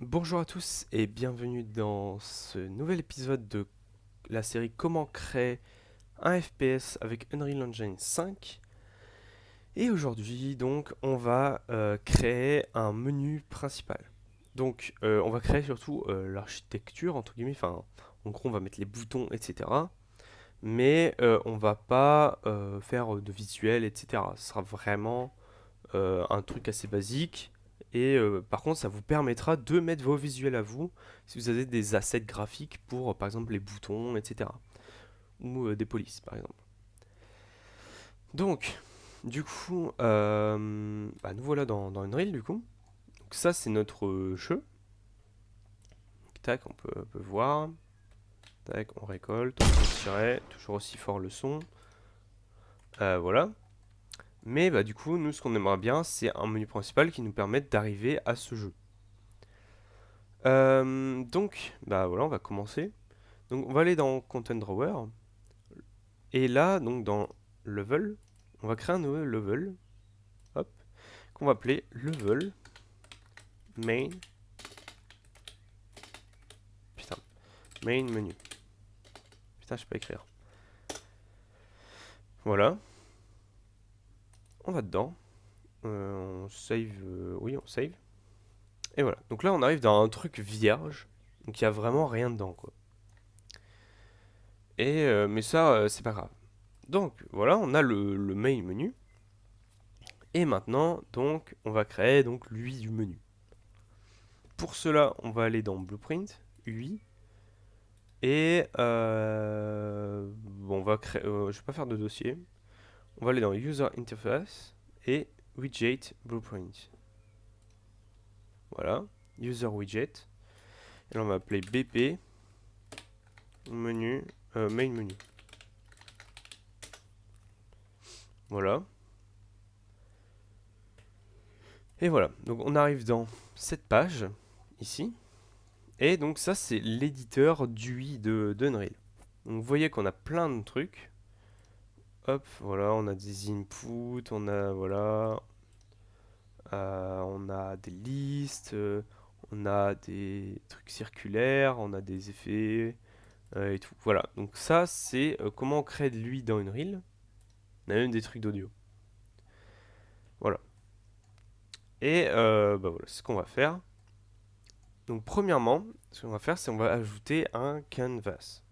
Bonjour à tous et bienvenue dans ce nouvel épisode de la série Comment créer un FPS avec Unreal Engine 5. Et aujourd'hui, donc, on va créer un menu principal. Donc, on va créer surtout l'architecture, entre guillemets, enfin, en gros, on va mettre les boutons, etc. Mais on va pas faire de visuel, etc. Ce sera vraiment un truc assez basique. Et par contre, ça vous permettra de mettre vos visuels à vous si vous avez des assets graphiques pour, par exemple, les boutons, etc. Ou des polices, par exemple. Donc, du coup, nous voilà dans Unreal, du coup. Donc ça, c'est notre jeu. Tac, on peut voir. Tac, on récolte, on peut tirer. Toujours aussi fort le son. Voilà. Mais du coup, nous, ce qu'on aimerait bien, c'est un menu principal qui nous permette d'arriver à ce jeu. Donc, voilà, on va commencer. Donc, on va aller dans Content Drawer. Et là, donc dans Level, on va créer un nouveau level. Hop. Qu'on va appeler Level Main. Putain, Main Menu. Putain, je sais pas écrire. Voilà. On va dedans. On save. Oui, on save. Et voilà. Donc là, on arrive dans un truc vierge. Donc il y a vraiment rien dedans, quoi. Et mais ça, c'est pas grave. Donc voilà, on a le main menu. Et maintenant, donc, on va créer donc l'UI du menu. Pour cela, on va aller dans Blueprint, UI, et bon, on va créer. Je vais pas faire de dossier. On va aller dans User Interface et Widget Blueprint. Voilà, User Widget. Et là, on va appeler BP menu main menu. Voilà. Et voilà. Donc on arrive dans cette page ici. Et donc ça c'est l'éditeur d'UI de Unreal. Donc vous voyez qu'on a plein de trucs. Hop, voilà, on a des inputs, on a voilà, on a des listes, on a des trucs circulaires, on a des effets et tout. Voilà, donc ça c'est comment on crée de l'UI dans Unreal. On a même des trucs d'audio. Voilà. Et voilà, c'est ce qu'on va faire. Donc premièrement, ce qu'on va faire, c'est on va ajouter un canvas.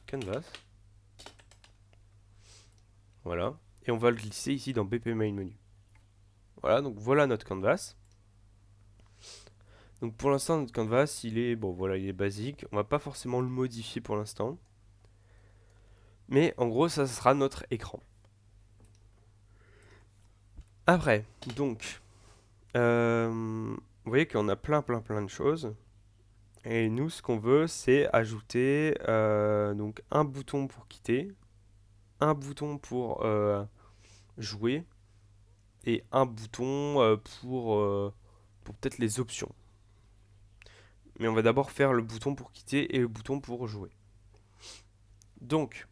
Canvas, voilà. Et on va le glisser ici dans BP Main Menu. Voilà, donc voilà notre canvas. Donc pour l'instant notre canvas il est bon voilà il est basique, on va pas forcément le modifier pour l'instant. Mais en gros ça sera notre écran. Après, donc vous voyez qu'on a plein de choses. Et nous ce qu'on veut c'est ajouter donc un bouton pour quitter, un bouton pour jouer et un bouton pour peut-être les options. Mais on va d'abord faire le bouton pour quitter et le bouton pour jouer. Donc,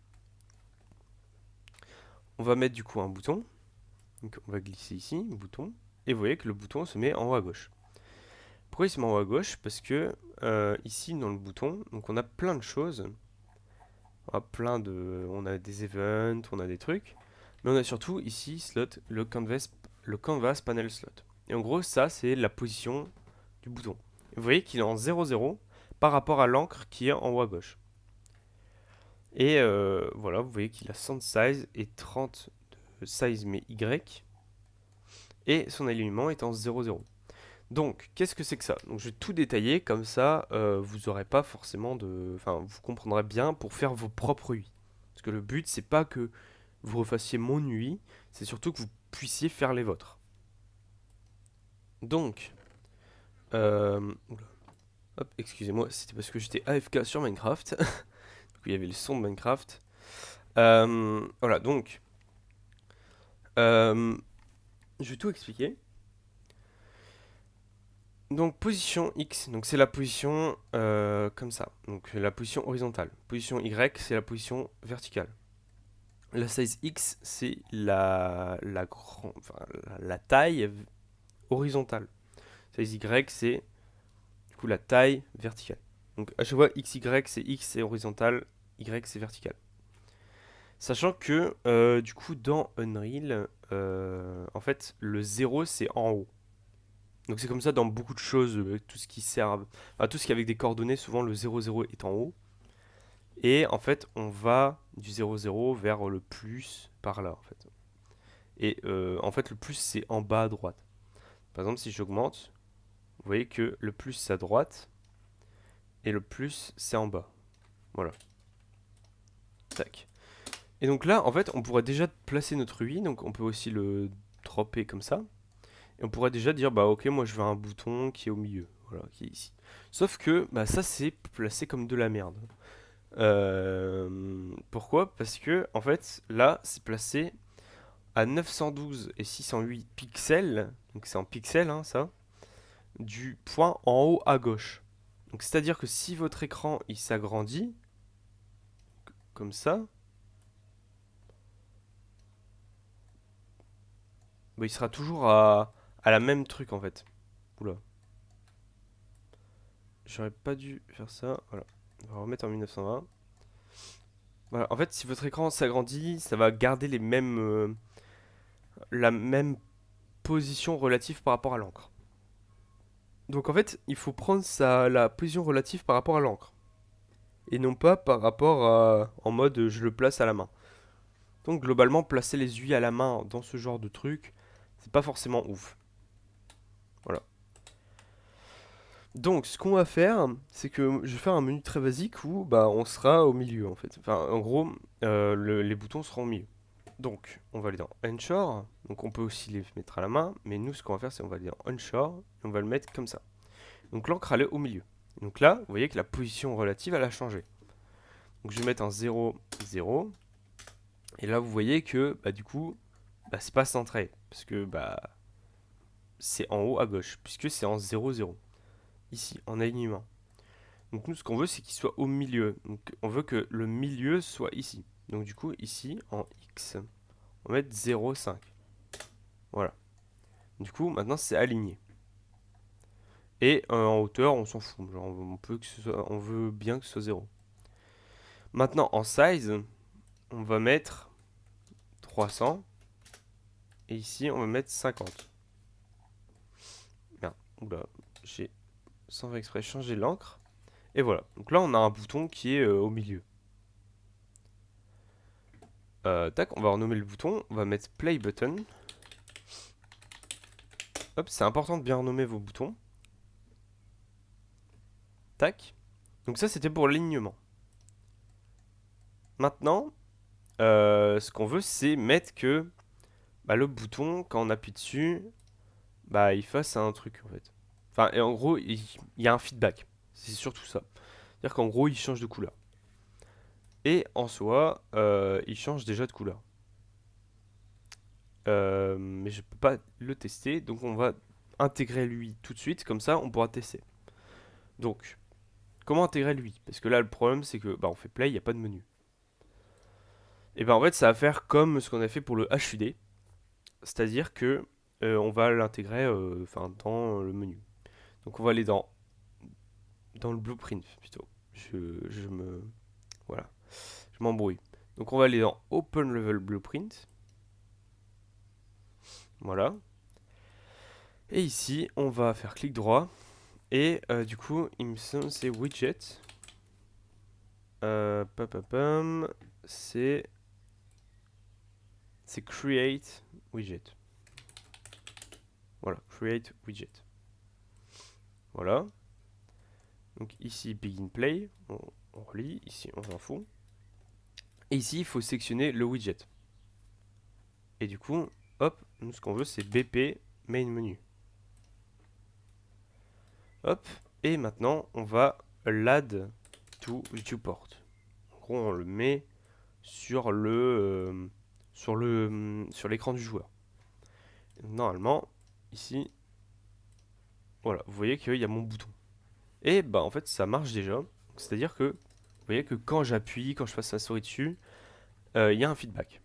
on va mettre du coup un bouton. Donc, on va glisser ici, bouton. Et vous voyez que le bouton se met en haut à gauche. Pourquoi il se met en haut à gauche? Parce que ici, dans le bouton, donc on a plein de choses. On a des events, on a des trucs. Mais on a surtout ici, slot, le canvas panel slot. Et en gros, ça, c'est la position du bouton. Et vous voyez qu'il est en 0,0 par rapport à l'encre qui est en haut à gauche. Et voilà, vous voyez qu'il a 100 size et 30 de size mais Y. Et son alignement est en 0,0. Donc, qu'est-ce que c'est que ça? Donc, je vais tout détailler, comme ça, vous aurez pas forcément de... Enfin, vous comprendrez bien pour faire vos propres UI. Parce que le but, c'est pas que vous refassiez mon UI, c'est surtout que vous puissiez faire les vôtres. Donc, oula. Hop, excusez-moi, c'était parce que j'étais AFK sur Minecraft. Du coup, il y avait le son de Minecraft. Voilà, donc, euh, je vais tout expliquer. Donc position X, donc c'est la position comme ça, donc la position horizontale. Position Y, c'est la position verticale. La size X, c'est la taille horizontale. Size Y, c'est Du coup, la taille verticale. Donc à chaque fois, XY c'est X c'est horizontal, Y c'est vertical. Sachant que du coup dans Unreal, en fait le 0 c'est en haut. Donc c'est comme ça dans beaucoup de choses, tout ce qui sert, enfin, tout ce qui est avec des coordonnées, souvent le 0,0 est en haut. Et en fait on va du 0,0 vers le plus par là en fait. Et en fait le plus c'est en bas à droite. Par exemple si j'augmente, vous voyez que le plus c'est à droite et le plus c'est en bas. Voilà. Tac. Et donc là, en fait, on pourrait déjà placer notre UI, donc on peut aussi le dropper comme ça. Et on pourrait déjà dire, bah ok, moi je veux un bouton qui est au milieu, voilà, qui est ici. Sauf que, bah ça c'est placé comme de la merde. Pourquoi? Parce que, en fait, là, c'est placé à 912 et 608 pixels, donc c'est en pixels, hein, ça, du point en haut à gauche. Donc c'est-à-dire que si votre écran, il s'agrandit, comme ça, bah, il sera toujours à la même truc en fait. Oula. J'aurais pas dû faire ça. Voilà. On va remettre en 1920. Voilà. En fait, si votre écran s'agrandit, ça va garder la même position relative par rapport à l'encre. Donc en fait, il faut prendre la position relative par rapport à l'encre. Et non pas par rapport à en mode je le place à la main. Donc globalement, placer les UI à la main dans ce genre de truc, c'est pas forcément ouf. Voilà. Donc, ce qu'on va faire, c'est que je vais faire un menu très basique où bah, on sera au milieu en fait. Enfin, en gros, les boutons seront au milieu. Donc, on va aller dans Onshore. Donc, on peut aussi les mettre à la main. Mais nous, ce qu'on va faire, c'est qu'on va aller dans Onshore et on va le mettre comme ça. Donc, l'encre, elle est au milieu. Donc là, vous voyez que la position relative, elle a changé. Donc, je vais mettre un 0, 0. Et là, vous voyez que, bah, du coup, bah, c'est pas centré. Parce que bah, c'est en haut à gauche. Puisque c'est en 0, 0. Ici, en alignement. Donc nous, ce qu'on veut, c'est qu'il soit au milieu. Donc on veut que le milieu soit ici. Donc du coup, ici, en X, on va mettre 0,5. Voilà. Du coup, maintenant, c'est aligné. Et en hauteur, on s'en fout. Genre, on veut bien que ce soit 0. Maintenant, en size, on va mettre 300. Et ici, on va mettre 50. Merde. Oula, j'ai sans faire exprès changé l'encre. Et voilà. Donc là, on a un bouton qui est au milieu. Tac, on va renommer le bouton. On va mettre Play Button. Hop, c'est important de bien renommer vos boutons. Tac. Donc ça, c'était pour l'alignement. Maintenant, ce qu'on veut, c'est mettre que bah, le bouton, quand on appuie dessus, bah, il fasse un truc, en fait. Enfin, et en gros, il y a un feedback. C'est surtout ça. C'est-à-dire qu'en gros, il change de couleur. Et en soi, il change déjà de couleur. Mais je peux pas le tester, donc on va intégrer lui tout de suite, comme ça, on pourra tester. Donc, comment intégrer lui? Parce que là, le problème, c'est que bah, on fait play, il n'y a pas de menu. Et ben en fait, ça va faire comme ce qu'on a fait pour le HUD, c'est-à-dire que on va l'intégrer dans le menu. Donc on va aller dans le blueprint plutôt. Je me voilà, je m'embrouille. Donc on va aller dans Open Level Blueprint. Voilà. Et ici, on va faire clic droit. Et du coup, il me semble c'est widget. Papapam, c'est create widget. Voilà, create widget. Voilà. Donc ici, begin play, on relit, ici on s'en fout. Et ici, il faut sélectionner le widget. Et du coup, hop, nous ce qu'on veut c'est BP main menu. Hop, et maintenant on va l'add to YouTube port. En gros, on le met sur sur l'écran du joueur. Et normalement, ici, voilà, vous voyez qu'il y a mon bouton. Et bah en fait, ça marche déjà. C'est-à-dire que vous voyez que quand j'appuie, quand je passe ma souris dessus, il y a un feedback.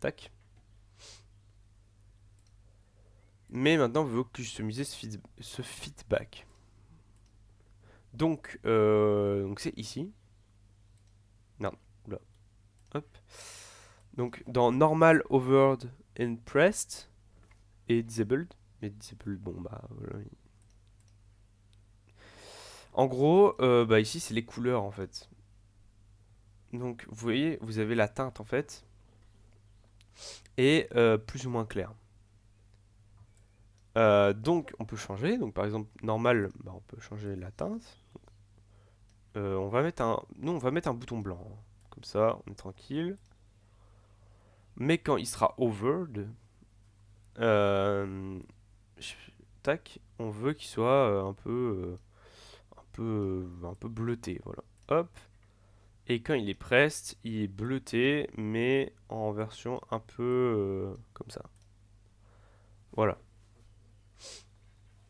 Tac. Mais maintenant, on veut customiser ce feedback. Donc c'est ici. Non, oula, hop. Donc dans normal, hovered and pressed et disabled. Mais disabled, bon bah voilà. En gros, bah ici c'est les couleurs en fait. Donc vous voyez, vous avez la teinte en fait. Et plus ou moins clair. Donc on peut changer. Donc par exemple normal, bah, on peut changer la teinte. On va mettre nous on va mettre un bouton blanc. Comme ça, on est tranquille. Mais quand il sera hovered, euh, tac, on veut qu'il soit un peu bleuté, voilà. Hop. Et quand il est pressed, il est bleuté, mais en version un peu comme ça. Voilà.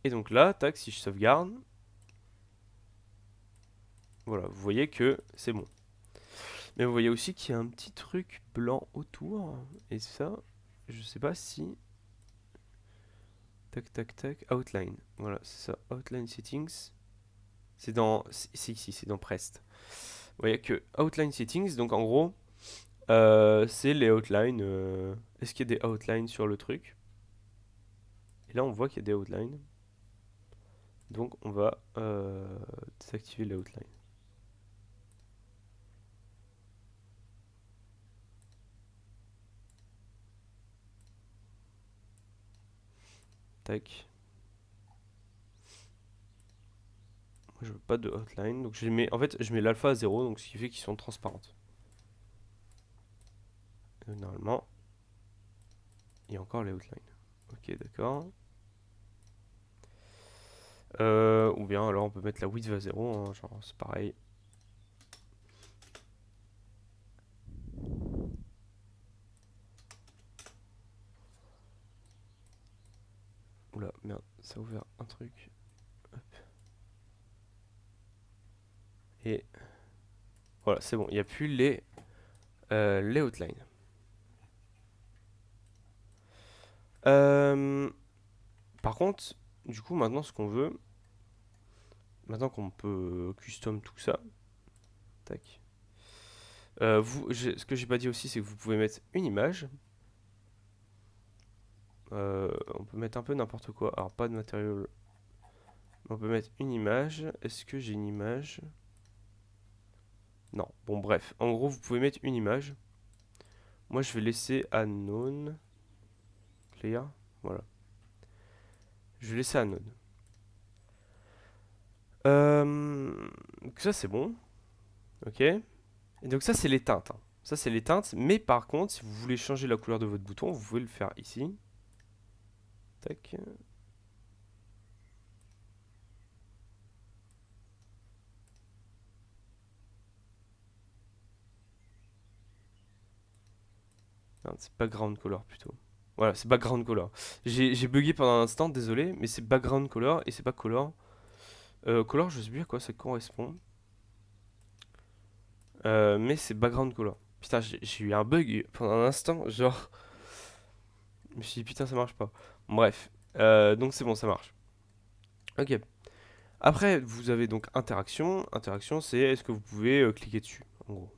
Et donc là, tac, si je sauvegarde, voilà, vous voyez que c'est bon. Mais vous voyez aussi qu'il y a un petit truc blanc autour. Et ça, je sais pas si... Tac, tac, tac. Outline. Voilà, c'est ça. Outline settings. C'est ici, c'est dans Prest. Vous voyez que Outline settings, donc en gros, c'est les outlines. Est-ce qu'il y a des outlines sur le truc? Et là, on voit qu'il y a des outlines. Donc, on va désactiver les outlines. Tac. Moi, je veux pas de outline. Donc, en fait, je mets l'alpha à 0, donc ce qui fait qu'ils sont transparentes. Normalement, il y a encore les outlines. Ok, d'accord. Ou bien alors on peut mettre la width à 0, hein, genre c'est pareil. Oula, merde, ça a ouvert un truc. Hop. Et voilà, c'est bon, il n'y a plus les outlines. Par contre, du coup, maintenant ce qu'on veut, maintenant qu'on peut custom tout ça, tac. Ce que j'ai pas dit aussi, c'est que vous pouvez mettre une image. On peut mettre un peu n'importe quoi. Alors, pas de matériel. On peut mettre une image. Est-ce que j'ai une image? Non. Bon, bref. En gros, vous pouvez mettre une image. Moi, je vais laisser unknown. Clear. Voilà. Je vais laisser unknown. Donc ça, c'est bon. Ok. Et donc ça, c'est les teintes, hein. Ça, c'est les teintes. Mais par contre, si vous voulez changer la couleur de votre bouton, vous pouvez le faire ici. Tac. Non, c'est background color plutôt. Voilà, c'est background color. J'ai bugué pendant un instant, désolé, mais c'est background color et c'est pas color. Color, je sais plus à quoi ça correspond. Mais c'est background color. Putain, j'ai eu un bug pendant un instant, genre. Je me suis dit, putain, ça marche pas. Bref, donc c'est bon, ça marche. Ok. Après, vous avez donc interaction. Interaction, c'est est-ce que vous pouvez cliquer dessus, en gros.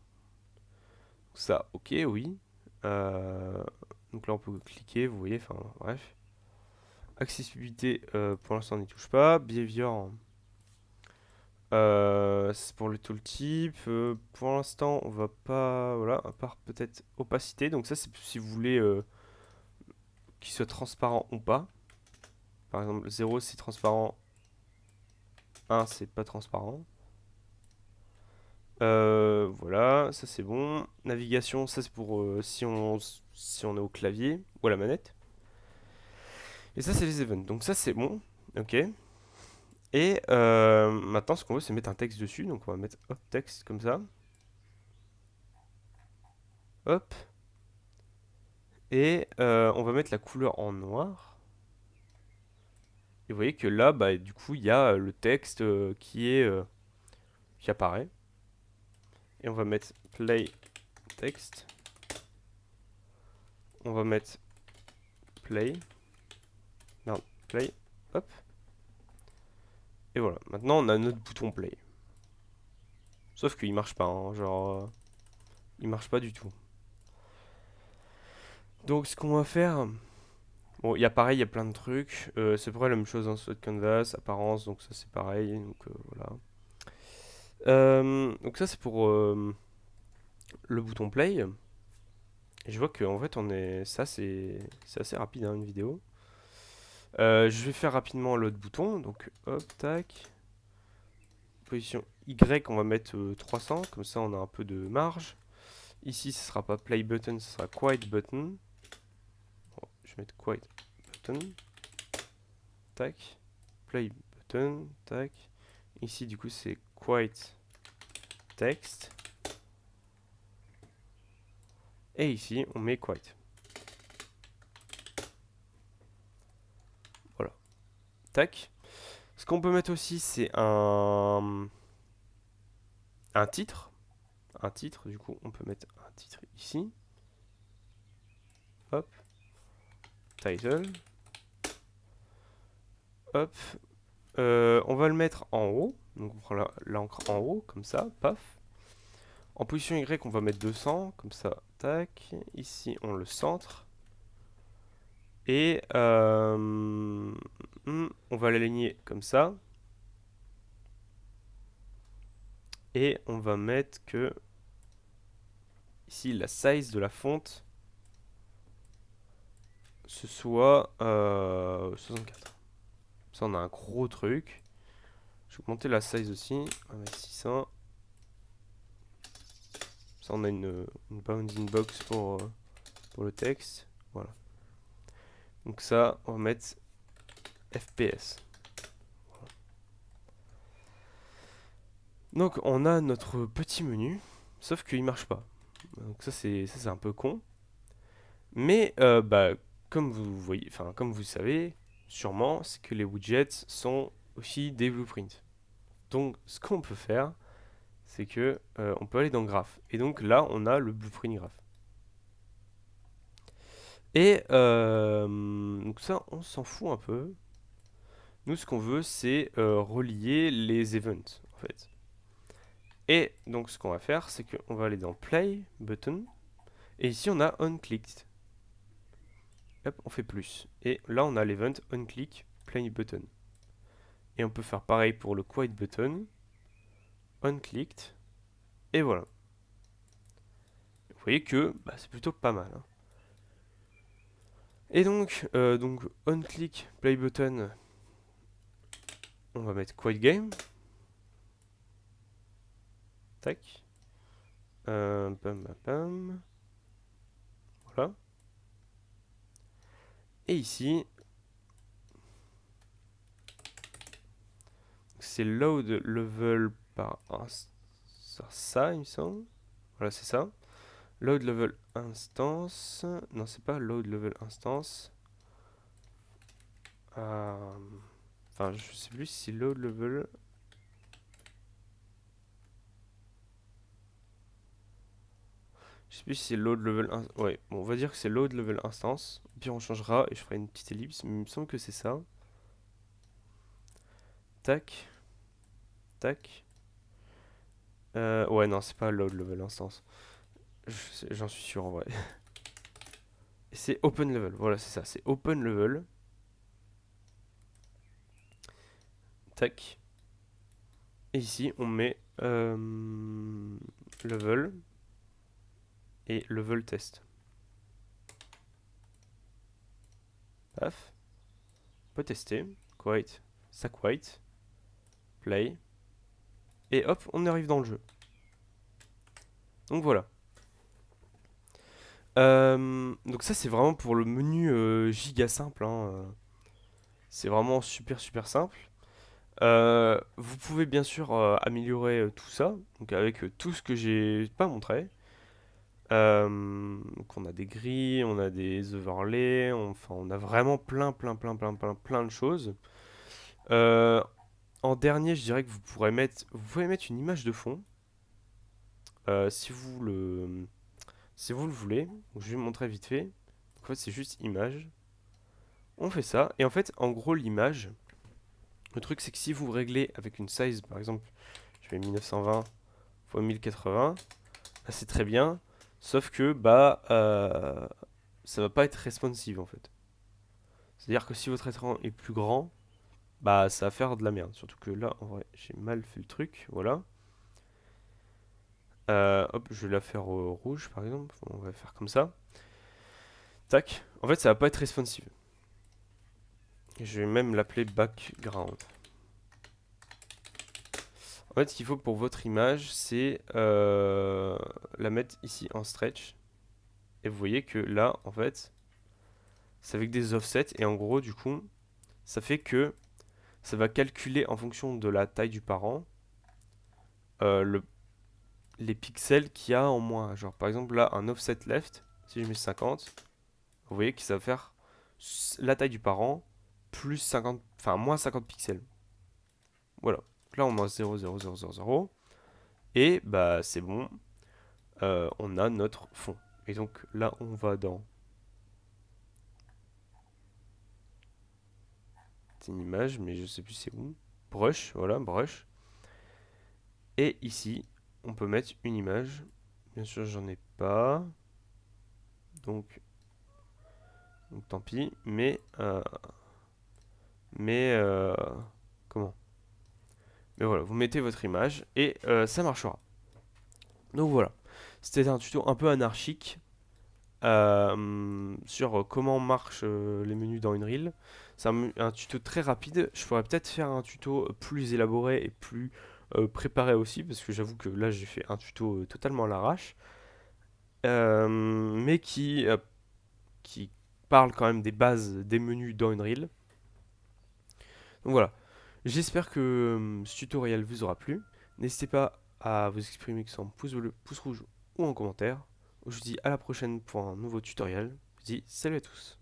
Ça, ok, oui. Donc là, on peut cliquer, vous voyez, enfin, bref. Accessibilité, pour l'instant, on n'y touche pas. Behavior, c'est pour le tooltip. Pour l'instant, on va pas. Voilà, à part peut-être opacité. Donc, ça, c'est si vous voulez qu'il soit transparent ou pas. Par exemple, 0 c'est transparent, 1 c'est pas transparent. Voilà, ça c'est bon. Navigation, ça c'est pour si on est au clavier ou à la manette. Et ça c'est les events. Donc ça c'est bon. Ok. Et maintenant ce qu'on veut c'est mettre un texte dessus. Donc on va mettre hop, texte comme ça. Hop. Et on va mettre la couleur en noir. Et vous voyez que là, bah, du coup, il y a le texte qui apparaît. Et on va mettre play text. On va mettre play. Non, play, hop. Et voilà, maintenant on a notre bouton play. Sauf qu'il marche pas, hein, genre... il marche pas du tout. Donc ce qu'on va faire... Bon, il y a pareil, il y a plein de trucs. C'est pour la même chose, hein, sur Canvas, apparence, donc ça c'est pareil. Donc voilà. Donc ça c'est pour le bouton play. Et je vois qu'en fait on est... Ça c'est assez rapide, hein, une vidéo. Je vais faire rapidement l'autre bouton. Donc hop, tac. Position Y, on va mettre 300. Comme ça on a un peu de marge. Ici ce sera pas play button, ce sera quiet button. Bon, je vais mettre quiet button. Tac. Play button. Tac. Ici du coup c'est quiet text. Et ici, on met quiet. Voilà. Tac. Ce qu'on peut mettre aussi, c'est un titre. Un titre, du coup, on peut mettre un titre ici. Hop. Title. Hop. On va le mettre en haut. Donc on prend l'encre en haut, comme ça. Paf. En position Y, on va mettre 200. Comme ça. Tac. Ici, on le centre. Et on va l'aligner comme ça. Et on va mettre que ici la size de la fonte ce soit 64. Ça on a un gros truc. Je vais augmenter la size aussi. On va mettre 600. Ça on a une bounding box pour le texte. Voilà. Donc ça on va mettre FPS. Voilà. Donc on a notre petit menu. Sauf qu'il marche pas. Donc ça c'est un peu con. Mais bah, comme vous voyez, enfin comme vous savez, sûrement, c'est que les widgets sont aussi des blueprints. Donc ce qu'on peut faire, c'est que on peut aller dans graph. Et donc là, on a le blueprint graph. Et donc ça, on s'en fout un peu. Nous, ce qu'on veut, c'est relier les events, en fait. Et donc ce qu'on va faire, c'est qu'on va aller dans play button. Et ici, on a onClicked. Hop, on fait plus. Et là, on a l'event onClick play button. Et on peut faire pareil pour le quiet button. Unclicked. Et voilà. Vous voyez que bah, c'est plutôt pas mal, hein. Et donc onClick play button, on va mettre quiet game. Tac. Bam, bam, bam. Voilà. Et ici, c'est load level par ça, il me semble. Voilà, c'est ça. Load level instance. Non, c'est pas load level instance. Enfin, je sais plus si c'est load level. Je sais plus si c'est load level. Ouais, bon, on va dire que c'est load level instance. Puis on changera et je ferai une petite ellipse. Mais il me semble que c'est ça. Tac. Tac. Ouais, non, c'est pas load level instance. J'en suis sûr en vrai. C'est open level. Voilà, c'est ça. C'est open level. Tac. Et ici, on met level et level test. Paf. On peut tester. Quiet. Ça quiet. Play. Et hop, on arrive dans le jeu. Donc voilà. Donc ça c'est vraiment pour le menu giga simple, hein. C'est vraiment super super simple. Vous pouvez bien sûr améliorer tout ça, donc avec tout ce que j'ai pas montré. Donc on a des grilles, on a des overlays, enfin on a vraiment plein de choses. Euh, En dernier, je dirais que vous pouvez mettre une image de fond si vous le voulez. Donc, je vais vous montrer vite fait. En fait, c'est juste image. on fait ça. Et en fait, en gros, l'image, le truc, c'est que si vous réglez avec une size, par exemple, je mets 1920 x 1080, bah, c'est très bien. Sauf que, ça va pas être responsive, en fait. C'est-à-dire que si votre écran est plus grand, bah, ça va faire de la merde. Surtout que là, en vrai, j'ai mal fait le truc. Voilà. Hop, je vais la faire au rouge, par exemple. On va faire comme ça. Tac. En fait, ça va pas être responsive. Je vais même l'appeler background. En fait, ce qu'il faut pour votre image, c'est la mettre ici en stretch. Et vous voyez que là, en fait, c'est avec des offsets. Et en gros, du coup, ça fait que ça va calculer en fonction de la taille du parent les pixels qu'il y a en moins. Genre, par exemple, là, un offset left, si je mets 50, vous voyez que ça va faire la taille du parent plus 50, enfin moins 50 pixels. Voilà. Donc là, on met 0, 0, 0, 0, 0. Et bah, c'est bon. On a notre fond. Et donc là, on va dans c'est une image, mais je sais plus c'est où. Brush, voilà, brush. Et ici, on peut mettre une image. Bien sûr, j'en ai pas. Donc, tant pis. Mais comment? Mais voilà, vous mettez votre image et ça marchera. Donc voilà. C'était un tuto un peu anarchique sur comment marchent les menus dans Unreal. C'est un tuto très rapide. Je pourrais peut-être faire un tuto plus élaboré et plus préparé aussi, parce que j'avoue que là j'ai fait un tuto totalement à l'arrache, mais qui parle quand même des bases des menus dans Unreal. Donc voilà. J'espère que ce tutoriel vous aura plu. N'hésitez pas à vous exprimer que ce soit en pouce bleu, pouce rouge ou en commentaire. Je vous dis à la prochaine pour un nouveau tutoriel. Je vous dis salut à tous.